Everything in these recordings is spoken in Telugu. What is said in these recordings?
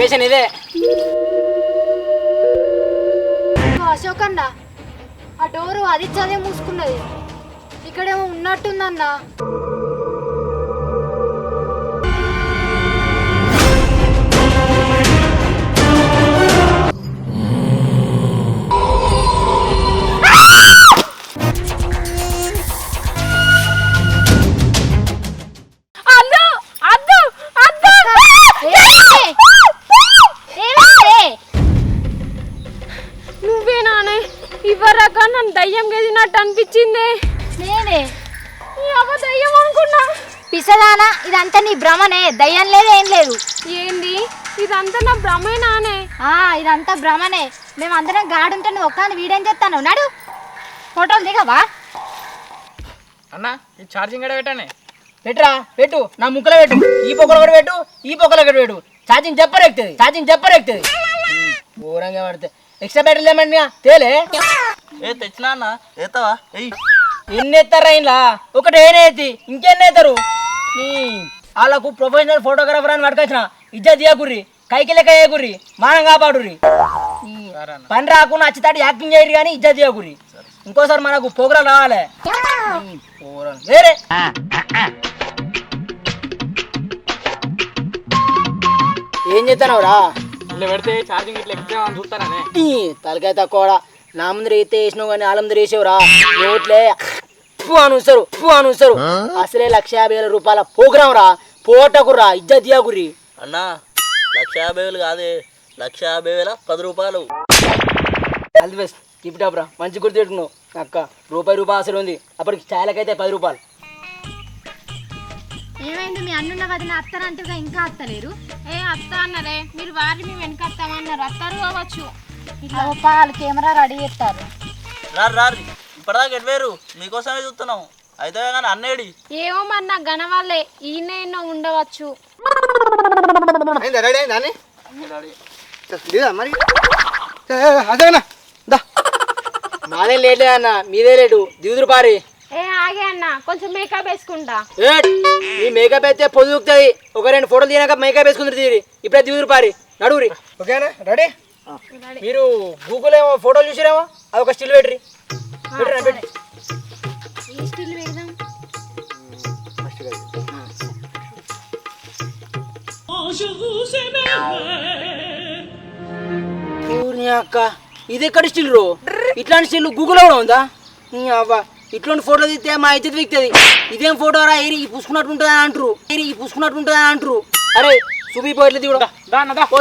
లొకేషన్ ఇదే. అశోక్ అన్న ఆ డోరు అది చదివి మూసుకున్నది, ఇక్కడేమో ఉన్నట్టుందన్న. నువ్వేనానే ఇవ్వరాక నన్ను దయ్యం గెలిచినట్టు అనిపించింది. నేనే దయ్యం అనుకున్నా. పిసదానా, ఇదంతా నీ భ్రమనే, దయ్యం లేదు ఏం లేదు. ఏంది ఇదంతా నా భ్రమేనానే? ఇదంతా భ్రమనే. మేమందరం గాడుంటే నువ్వు ఒక్క వీడేం చేస్తాను. నాడు ఫోటోలు దిగవా అన్న? ఈ ఛార్జింగ్ ఎక్కడ పెట్టానే? పెట్టురా, పెట్టు. నా ముక్కలో పెట్టు. ఈ పొక్కలో కూడా పెట్టు, ఈ పొక్కలో కూడా పెట్టు. ఛార్జింగ్ చెప్పరెక్కుతుంది. ఘోరంగా పడితే ఎక్స్ట్రా బ్యాటరీ లేమండి తేలే. తెచ్చినా అన్న ఎత్తావా? ఎన్ని ఎత్తారా ఇలా? ఒకటి ఏనే ఎత్తి ఇంకెన్ని ఎత్తారు? వాళ్ళకు ప్రొఫెషనల్ ఫోటోగ్రాఫర్ అని పట్టుకొచ్చిన. ఇజ్జత్ తీయకుర్రి, కైకి లెక్క చేయకుర్రి, మానం కాపాడుర్రి. పని రాకుండా అచ్చితాడు యాక్టింగ్ చేయరు కానీ ఇజ్జత్ తీయకుర్రి. ఇంకోసారి మనకు ప్రోగ్రాం రావాలి. వేరే ఏం చేస్తానవరా? పెడితే ఛార్జింగ్ ఇట్లా ఎక్కితే చూస్తారనే తలకాయ తక్కువ. నా ముందర అయితే వేసినావు కానీ వాళ్ళ ముందర వేసేవురా. నోట్లే అనుసరు. అసలే 1,50,000 రూపాయల ప్రోగ్రాం రా. పోటకుర్రా, ఇజ్జత్ తీయకుర్రి. అన్నా 1,50,000 కాదే, 1,50,000 10 రూపాయలు. అది బెస్ట్. టిప్టాప్రా, మంచి గుర్తు పెట్టుకున్నావు అక్క. రూపాయి అసలు ఉంది. అప్పటికి ఛాయలకైతే 10 రూపాయలు. ఏమైంది? మీ అన్నున్న వదిన అత్తరంటుగా ఇంకా అత్తలేరు? అత్త అన్నారే మీరు, వారిని మేము వెనక అత్తామన్నారు. అత్తారు కావచ్చు. ఇట్లా వాళ్ళు కెమెరా రెడీ చేస్తారు. రారు ఇప్పటిదాకా ఎట్వేరు, మీకోసమే చూస్తున్నాం. అయితే కానీ అన్నేడి ఏమో మరి నాకు గనవాళ్ళే ఈయన ఎన్నో ఉండవచ్చు. మాదే లేట్ అన్న, మీదే లేటు. దిగుదురు పారి. ఆగే అన్న, కొంచెం మేకప్ వేసుకుంటా. ఈ మేకప్ అయితే పొద్దుకుతుంది. ఒక 2 ఫోటోలు తీయక మేకప్ వేసుకుంటారు. తీరి ఇప్పుడే దిగుదురు పారి. నడువురి. ఓకేనా? రెడీ? మీరు గూగుల్ ఏమో ఫోటోలు చూసిరేమో, అది ఒక స్టిల్ పెట్టి అక్క. ఇది ఎక్కడ స్టిల్ రో? ఇట్లాంటి స్టిల్ గూగుల్లో కూడా ఉందా? అవ్వ, ఇట్లాంటి ఫోటో తీస్తే మా ఇజ్జత్ విక్తుంది. ఇదేం ఫోటో రా? ఏరి పూసుకున్నట్టు ఉంటుందా అంటారు. అరే చూపిపో, ఎట్లా దిగుడా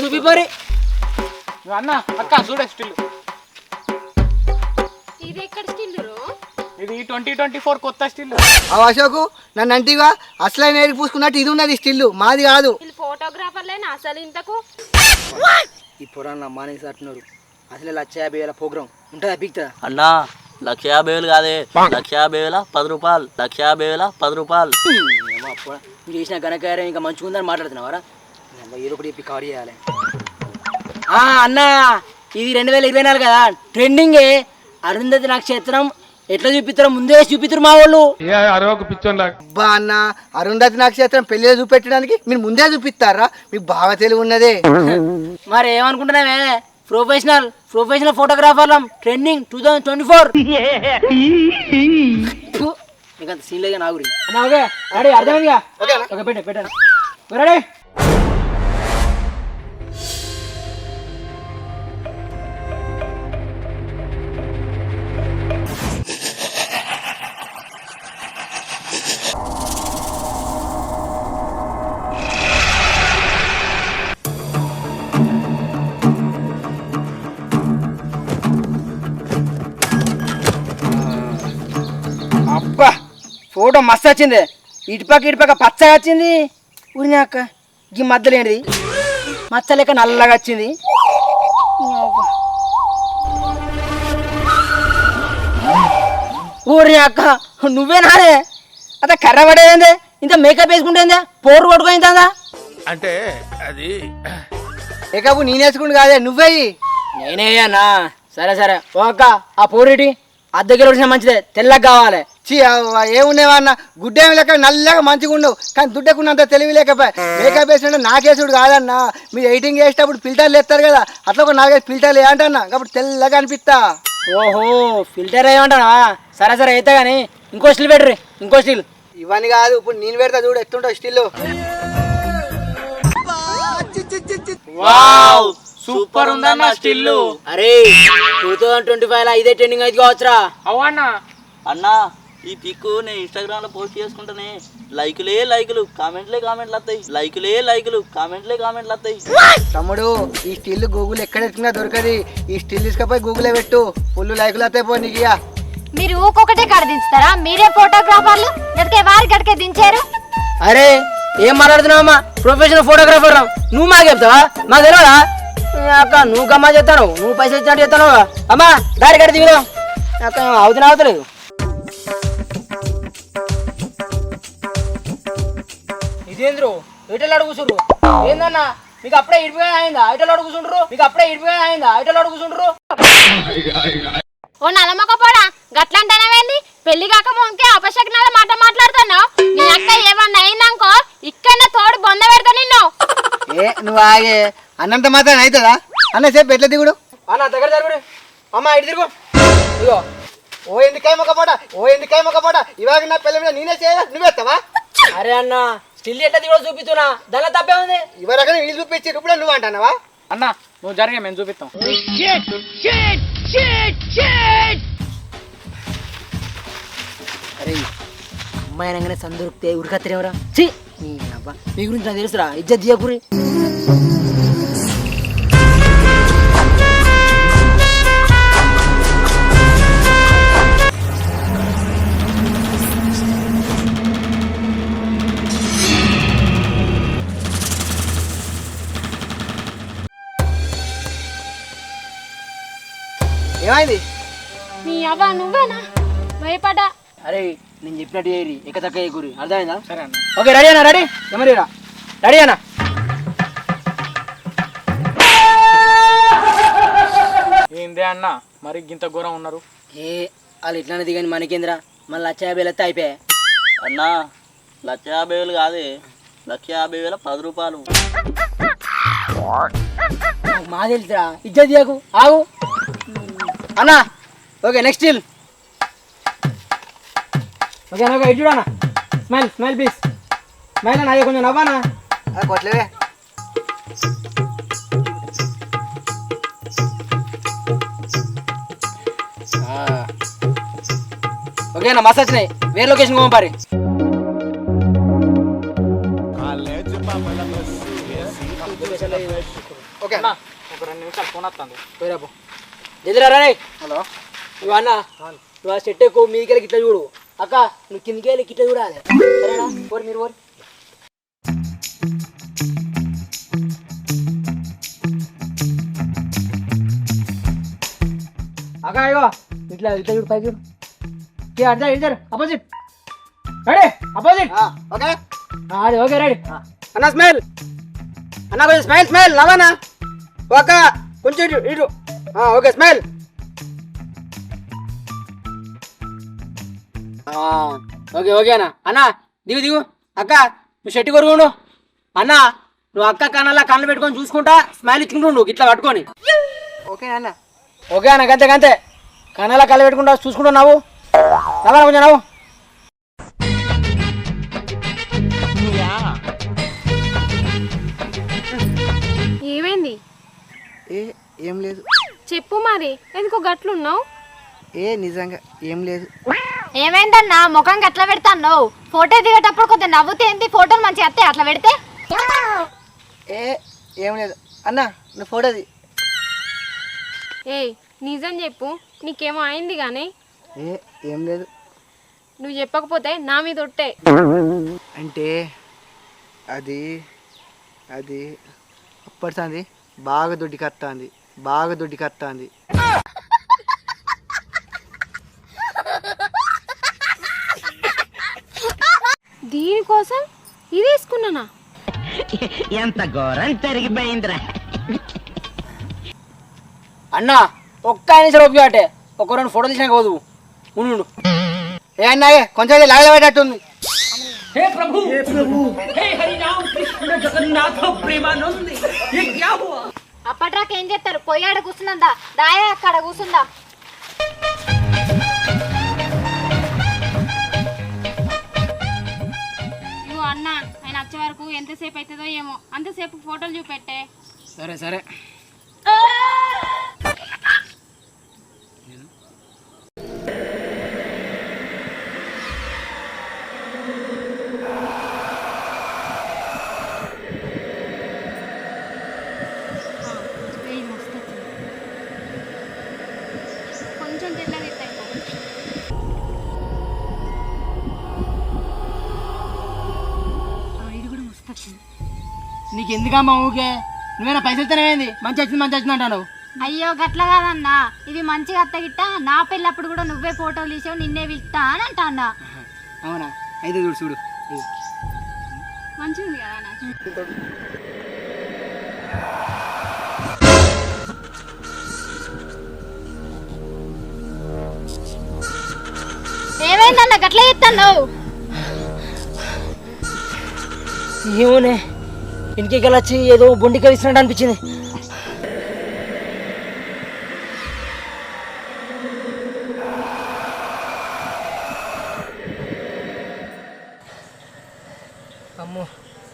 చూపిపోరి అన్న. అక్క చూడ స్టిల్ ఇది ఎక్కడ స్టిల్? ఇది 2024 కొత్త స్టిల్. అశోకు నన్ను అంటివా? అసలైన ఏరి పూసుకున్నట్టు ఇది ఉన్నది స్టిల్, మాది కాదు. ఫోటోగ్రాఫర్లేనా అసలు ఇంతకు? ఈ పురాణ మానేసి అంటున్నారు. అసలే 1,50,000 ప్రోగ్రాం ఉంటుందా? పీక్తుందా? అన్నా 1,50,000 కాదే, 1,50,000 10 రూపాయలు. 1,50,000 10 రూపాయలు. మీరు చేసిన ఘనకార్యం ఇంకా మంచిగా ఉందని మాట్లాడుతున్నావారా? ఏదో ఒకటి చెప్పి కవర్ చేయాలి. అన్న, ఇది 2024 కదా, ట్రెండింగే. అరుంధతి నక్షత్రం ఎట్లా చూపిస్తారో ముందే చూపిస్తారు మా వాళ్ళు. అబ్బా అన్న, అరుంధతి నక్షత్రం పెళ్లి చూపెట్టడానికి మీరు ముందే చూపిస్తారా? మీకు బాగా తెలివి ఉన్నదే. మరి ఏమనుకుంటున్నావే? Professional ఫోటోగ్రాఫర్లం, trending 2024. నీకు అంత సీన్ లేగా నా గురించి. అర్థమైందిగా? పెట్టండి. రెడీ? అబ్బా, ఫోటో మస్తు వచ్చింది. ఇటుపక్క పచ్చగా వచ్చింది. ఊరిని అక్క ఈ మధ్యలేంటిది మచ్చలేక నల్లగా వచ్చింది. ఊరిని అక్క నువ్వే నానే అంత కర్ర పడేదే, ఇంత మేకప్ వేసుకుంటే పోరు కొట్టుకుందా? అంటే అది మేకప్ నేనేసుకుంటు కాదే, నువ్వే. నేనే అన్నా. సరే ఓ అక్క, ఆ పోరేటి అద్దెకి వచ్చిన మంచిదే, తెల్లగా కావాలి. ఏమున్నావా అన్న, గుడ్డేమి లేక నల్లగా మంచిగా ఉండవు, కానీ దుడ్డకున్నంత తెలివి లేకపోయా. మేకప్ వేసినట్టు నాకేసుడు కాదన్నా, మీరు ఎడిటింగ్ చేసేటప్పుడు ఫిల్టర్లు వేస్తారు కదా, అట్లా ఒక 4-5 ఫిల్టర్లు వేయంటన్నా, కాబట్టి తెల్లగా అనిపిస్తా. ఓహో ఫిల్టర్ ఏమంటానా? సరే సరే అయితే కానీ ఇంకో స్టిల్ పెట్టుర్రి, ఇంకో స్టిల్. ఇవన్నీ కాదు, ఇప్పుడు నేను పెడతా చూడు ఎత్తుంటావు స్టిల్. వావ్ సూపర్ ఉందన్న స్టిల్. అరే 2025 ఇదే ట్రెండింగ్ అయితే కావచ్చురా. అవునా అన్నా ఈ పిక్కు నేను ఇన్స్టాగ్రామ్ లో పోస్ట్ చేసుకుంటానే, లైకులు కామెంట్లే కామెంట్లు వస్తాయి, కామెంట్లే కామెంట్లు వస్తాయి. తమ్ముడు ఈ స్టిల్ గూగుల్ ఎక్కడ ఎత్తుకున్నా దొరకది, ఈ స్టిల్ తీసుకపోయి గూగులే పెట్టు, ఫుల్ లైకులు వస్తాయి పో నీకు. మీరు ఊకొకటే కాడ దించుతారా? మీరే ఫోటోగ్రాఫర్లు గడికే వారి గడికే దించారు. అరే ఏం మాట్లాడుతున్నావమ్మా, ప్రొఫెషనల్ ఫోటోగ్రాఫర్ నువ్వు మాకు చెప్తావా? మాకు తెలియదా? అక్క నువ్వు గమ్మా చెప్తాను, నువ్వు పైసలు ఇచ్చినట్టు చెప్తాను. అమ్మా దారి కట్టి దిగుదాం. అక్క అవుతలేదు. ఇదేంద్రు ఇటలాడు కూర్చుండ్రు ఏందన్నా? మీకు అప్పుడే ఇడిపోయి అయిందా? ఇటలాడు కూర్చుండ్రు. ఓ నలమకపోడా గట్లంటానవేంది? పెళ్లి కాక ముందుకే అపశకునాల మాట మాట్లాడుతున్నావు. నీ అక్క ఏమన్నా అయిందనుకో ఇక్కడనే తోడు బొంద పెడతా నిన్ను. నువ్వు ఆగే అన్నంత మాత్రం అవుతుందా అన్న? సేపు ఎట్లా దిగుడు అన్న దగ్గర జరుగుడు. అమ్మా ఇటు తిరుగు. ఇగో ఓ ఎందుకాయ మొక్కపోట ఇవాళ నా పిల్ల మీద నేనే చేయాలి, నువ్వేస్తావా? అరే అన్న స్టిల్ ఎట్లా దిగుడు చూపిస్తున్నా, దానిలో తప్పే ఉంది. ఇవరకనే వీళ్ళు చూపించి ఇప్పుడు నువ్వు అంటానవా? అన్న నువ్వు జరిగే మేము చూపిస్తాం. అరే అమ్మాయి అనగానే సందొరికితే ఉరికత్తరేమరా? ఛీ అబ్బా మీ గురించి నాకు తెలుసురా, ఇజ్జత్ దియకురి. ఏమైంది? నీ అవ్వ నువ్వేనా? భయపడా. అరే నేను చెప్పినట్టు చేయరి, ఎక్క తక్క చేయకూరి, అర్థమైందా? సరే అన్న. ఓకే రెడీ అన్న, రెడీ ఎమరీరా, రెడీ అన్న. ఏందే అన్న మరి గింత ఘోరం ఉన్నారు? ఏ వాళ్ళు ఇట్లానే దిగని మనకేంద్రా, మళ్ళీ 1,50,000 అయిపోయాయి. అన్నా 1,50,000 కాదే, 1,50,000 10 రూపాయలు. నాకు మా తెలుసురా, ఇజ్జత్ దియకు, ఆగు అన్న. Okay next still. ఓకే అన్న, ఇటు చూడన్నా, స్మైల్ ప్లీజ్, స్మైల్ అన్న. కొంచెం నవ్వానా? కొట్లేవే. ఓకే అన్న మస్తు వచ్చినాయి, వేరే లొకేషన్ పంపారి. ఓకే అన్న ఒక 2 నిమిషాలు ఫోన్ వస్తుంది. పోయిరాపో ఎదురా రే. హలో నువ్వు అన్న, నువ్వు ఆ చెట్టు ఎక్కువ మీదికెళ్ళి గిట్ల చూడు. అక్క నువ్వు కిందికి వెళ్ళి గిట్ల చూడాలి, సరేనా? ఓరి మీరు ఓరి. అక్క ఇగో ఇట్లా చూడు, పైకి చూడు. అర్థం ఇద్దరు అపోజిట్, రెడీ అపోజిట్. ఓకే అది ఓకే రెడీ అన్న. స్మైల్ అన్న, కొంచెం స్మైల్ నవ్వనా? ఒక కొంచెం ఇటు. Okay smile. ఓకే అన్న. అన్న దిగు. అక్క నువ్వు షెట్టి కొరుగుండు. అన్న నువ్వు అక్క కన్నలా కళ్ళు పెట్టుకొని చూసుకుంటా స్మైల్ ఇచ్చుకుంటుండు ఇట్లా పట్టుకొని. ఓకే అన్న. ఓకే అన్న, గంతే కన్నలా కళ్ళు పెట్టుకుంటా చూసుకుంటా నవ్వు. నవ్వనా కొంచెం నవ్వు. ఏమైంది? ఏం లేదు. చెప్పు మరి, ఎందుకో గట్లున్నావు? నిజంగా ఏం లేదు. ఏమైందన్నా ముఖం అట్లా పెడతాను? ఫోటో దిగేటప్పుడు కొంచెం నవ్వుతే ఏంటి, ఫోటోలు మంచిగా వస్తాయి అట్లా పెడితే. ఏం లేదు అన్న, నువ్వు ఫోటోది. ఏయ్ నిజం చెప్పు, నీకేమో అయింది కానీ. ఏం లేదు. నువ్వు చెప్పకపోతే నా మీద ఒట్టే. అంటే అది అప్పటిది బాగా దొడ్డి కత్తాంది. దీనికోసం ఇది వేసుకున్నానా? ఎంత ఘోరం జరిగిపోయిందిరా అన్న ఒక్క నిమిషం ఓపిక అంటే ఒక 2 ఫోటోలు తీసినా పోదు. ఉండు ఏ అన్నాయే కొంచెం లాగబెట్టట్టుంది. అప్పట్రాక ఏం చేస్తారు పొయ్యాడ కూర్చుందా దాయా అక్కడ కూర్చుందా. ఇగో అన్న ఆయన వచ్చే వరకు ఎంతసేపు అవుతుందో ఏమో అంతసేపు ఫోటోలు చూపెట్టే. సరే సరే కొంచెం తెల్లది ఇస్తాయి. ఇది కూడా మస్తు వచ్చింది. నీకు ఎందుకమ్మా ఊకే నువ్వేనా పైసలు తినవేంది మంచి వచ్చింది అంటావు. అయ్యో గట్ల కాదన్నా ఇది మంచిగా అత్త గిట్ట నా పెళ్ళప్పుడు కూడా నువ్వే ఫోటోలు తీసావు నిన్నే పిలుస్తా అని అంటా అన్న. అవునా అయితే చూడు చూడు మంచిగా ఉంది కదా నాకు. ఏమైందన్న గట్ల చెప్తాను. ఏమోనే ఇంటికి వచ్చి ఏదో బొండిక ఇస్తున్నట్టు అనిపించింది. అమ్మో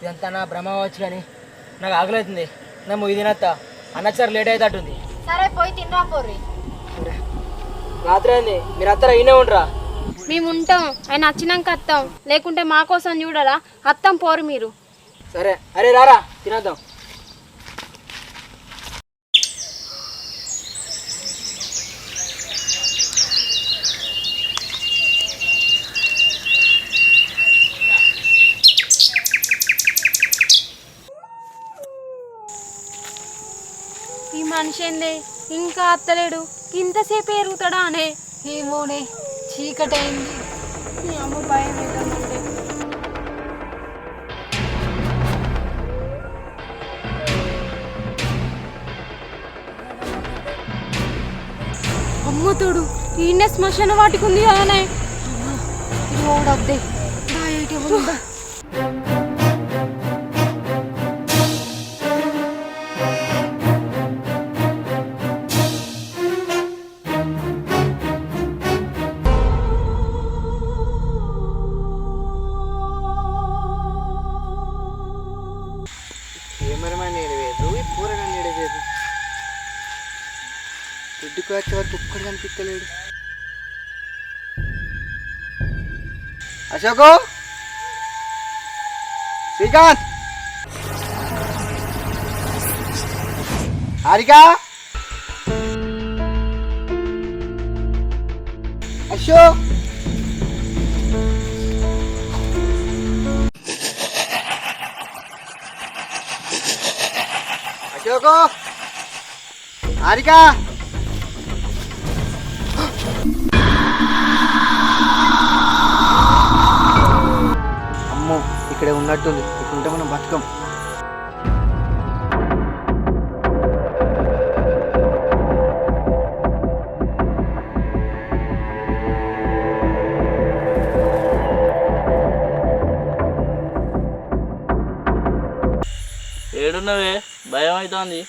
ఇదంతా నా భ్రమ అవ్వచ్చు కానీ నాకు ఆకలివుతుంది. నమ్ము ఇది తినత్తా అన్నచ్చారు లేట్ అవుతుంది. సరే పోయి తినరా పోర్రి. రాత్రి అయింది మీరు అత్తరా అయినే ఉండరా. మేము ఉంటాం, ఆయన వచ్చినాక వస్తాం, లేకుంటే మా కోసం చూడరా అత్తం పోరు మీరు. సరే అరే రారా తినేద్దాం. ఈ మనిషి ఏందే ఇంకా అత్తలేడు, ఇంతసేపు ఎరుగుతాడా అనే. ఏమోనే చీకటి అయింది. నీ అమ్మ భయం అవుతుందంటే. అమ్మతోడు ఈయనే శ్మశాన వాటికి ఉంది కదనే. ఇది ఓడద్దే ఉందా. కెమెరామెన్ ఏడవేదు ఈ పూరగాన్ని ఏడవేదు దుడ్డుకు వచ్చే వరకు ఒక్కడు కనిపించలేడు. అశోకు శ్రీకాంత్ హారిక అశోక్ అశోకు హారిక అమ్మో ఇక్కడే ఉన్నట్టుంది. ఇక్కడుంటే మనం బతుకం. ఏడున్నవే భయం అవుతుంది.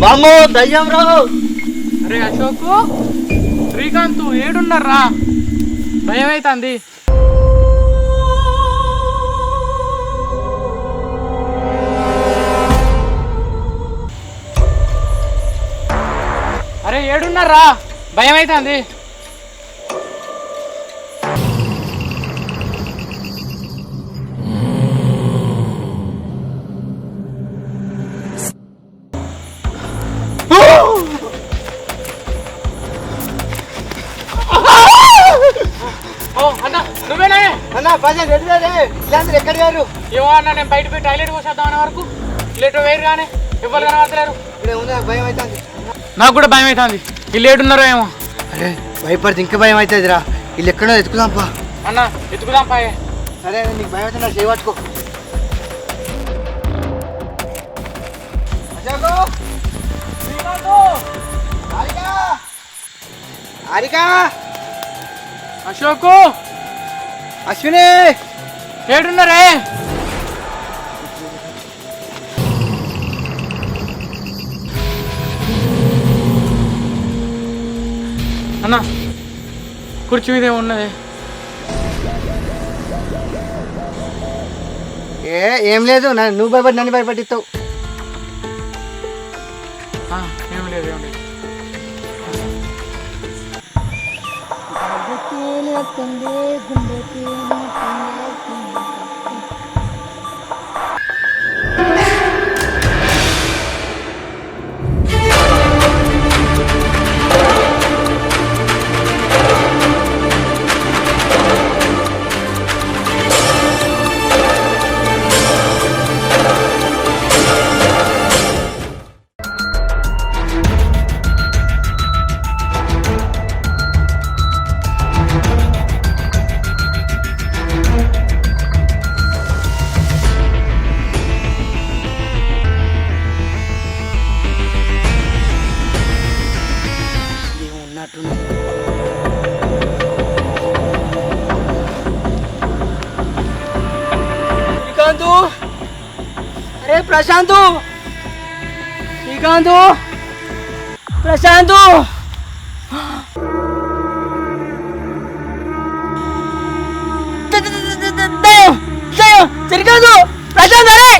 బామ్మో దయ్యం రావు. అరే అశోకు శ్రీకాంత్ ఏడున్నారా భయం అవుతుంది. అరే ఏడున్నారా భయం అవుతుంది. అన్న నువ్వేనా అన్న పైసలు రెడీ ఇలాంటి ఎక్కడ గారు ఏమో అన్న నేను బయట పోయి టాయిలెట్ పోసేద్దాం అనే వరకు లేట్ వేరు కానీ ఎవరు కనబడతలేరు. ఇక్కడ ఉంది భయం అవుతుంది. నాకు కూడా భయం అవుతుంది. వీళ్ళు ఏడున్నారో ఏమో. అరే భయపడితే ఇంకా భయం అవుతుందిరా. వీళ్ళు ఎక్కడో ఎత్తుకుదాంపా. అన్న ఎత్తుకుదాం పాయే. సరే నీకు భయం అయితే నా చేయవచ్చుకో. హారికా, అశోకు అశ్విని, ఏడున్నారే? అన్న కుర్చీ మీద ఉన్నది. ఏం లేదు, నువ్వు భయపడి నన్ను భయపడిస్తావు. ఏం లేదు ఏం లేదు. శ్రీకాంత్, అరే ప్రశాంత్, శ్రీకాంత్, ప్రశాంత్, శ్రీకాంత్, ప్రశాంత్, అరే